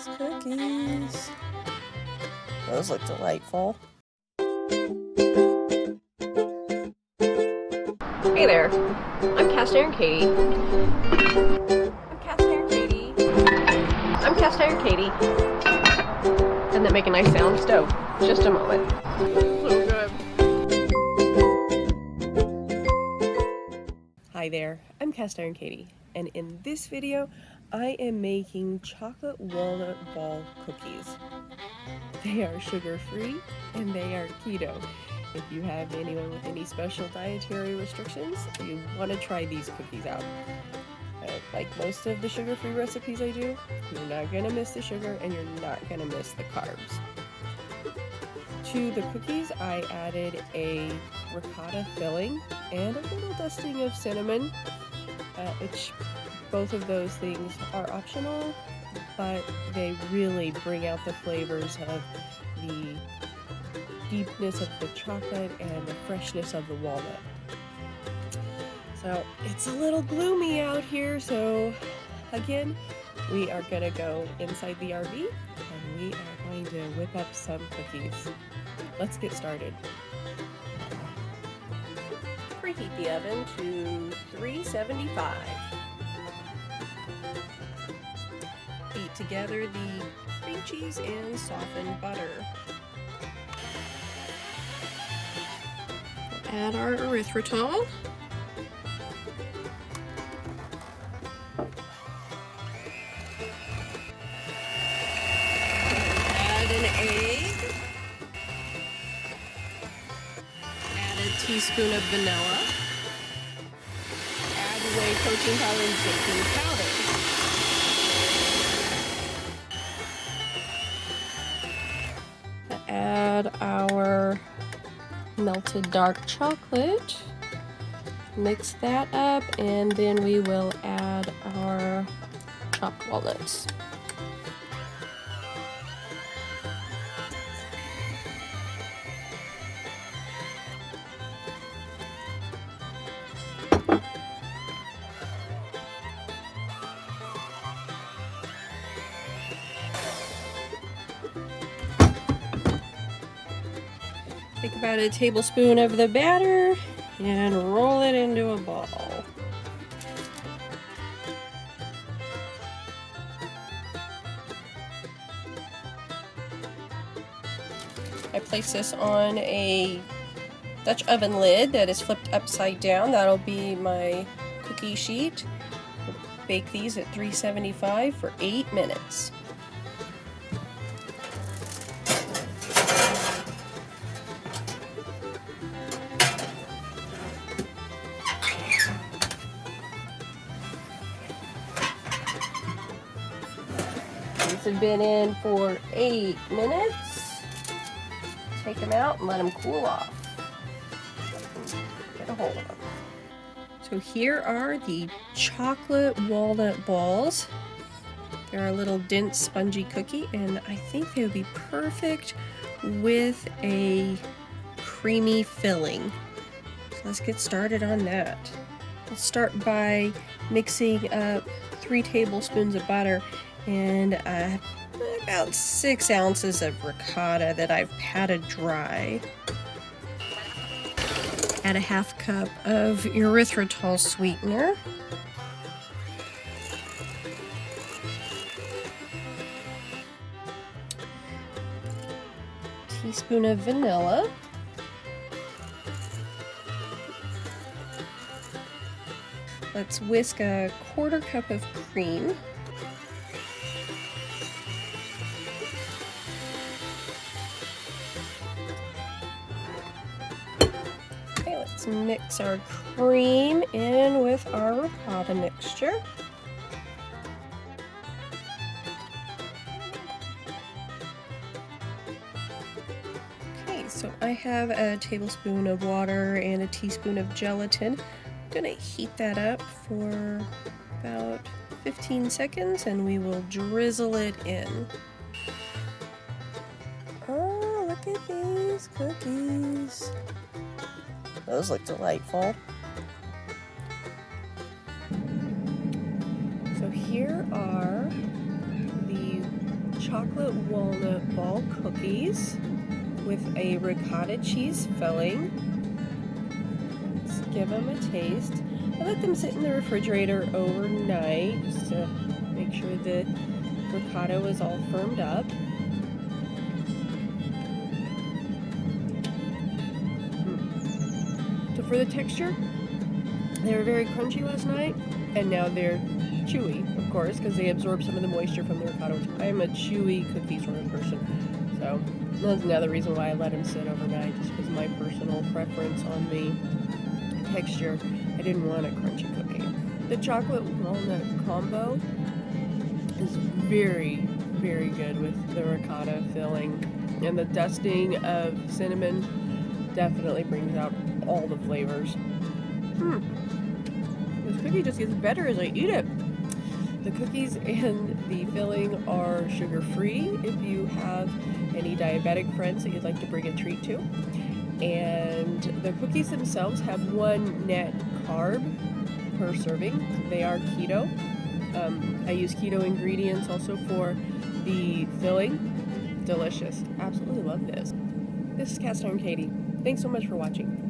these cookies. Those look delightful. Hey there, I'm Cast Iron Katie. I'm Cast Iron Katie. I'm Cast Iron Katie. Doesn't that make a nice sound? Stove. Just a moment. So good. Hi there, I'm Cast Iron Katie, and in this video, I am making chocolate walnut ball cookies. They are sugar-free and they are keto. If you have anyone with any special dietary restrictions, you want to try these cookies out. Like most of the sugar-free recipes I do, you're not going to miss the sugar and you're not going to miss the carbs. To the cookies, I added a ricotta filling and a little dusting of cinnamon, which both of those things are optional, but they really bring out the flavors of the deepness of the chocolate and the freshness of the walnut. So it's a little gloomy out here, so again, we are going to go inside the RV and we are going to whip up some cookies. Let's get started. Preheat the oven to 375. Beat together the cream cheese and softened butter. Add our erythritol. Add an egg. Add a teaspoon of vanilla. Add whey protein powder and baking powder. Add our melted dark chocolate. Mix that up, and then we will add our chopped walnuts. Take about a tablespoon of the batter and roll it into a ball. I place this on a Dutch oven lid that is flipped upside down. That'll be my cookie sheet. We'll bake these at 375 for 8 minutes. These have been in for 8 minutes. Take them out and let them cool off. Get a hold of them. So here are the chocolate walnut balls. They're a little dense, spongy cookie, and I think they would be perfect with a creamy filling. So let's get started on that. I'll start by mixing up 3 tablespoons of butter and about 6 ounces of ricotta that I've patted dry. Add a ½ cup of erythritol sweetener. Teaspoon of vanilla. Let's whisk a ½ cup of cream. Okay, let's mix our cream in with our ricotta mixture. Okay, so I have a tablespoon of water and a teaspoon of gelatin. I'm gonna heat that up for about 15 seconds and we will drizzle it in. Oh, look at these cookies. Those look delightful. So here are the chocolate walnut ball cookies with a ricotta cheese filling. Let's give them a taste. I let them sit in the refrigerator overnight just to make sure the ricotta was all firmed up. So for the texture, they were very crunchy last night, and now they're chewy, of course, because they absorb some of the moisture from the ricotta. I'm a chewy cookie sort of person, so that's another reason why I let them sit overnight, just because my personal preference on the texture. I didn't want a crunchy cookie. The chocolate walnut combo is very, very good with the ricotta filling, and the dusting of cinnamon definitely brings out all the flavors. This cookie just gets better as I eat it. The cookies and the filling are sugar-free if you have any diabetic friends that you'd like to bring a treat to. And the cookies themselves have 1 net carb per serving. They are keto. I use keto ingredients also for the filling. Delicious. Absolutely love this. This is Cast Iron Katie. Thanks so much for watching.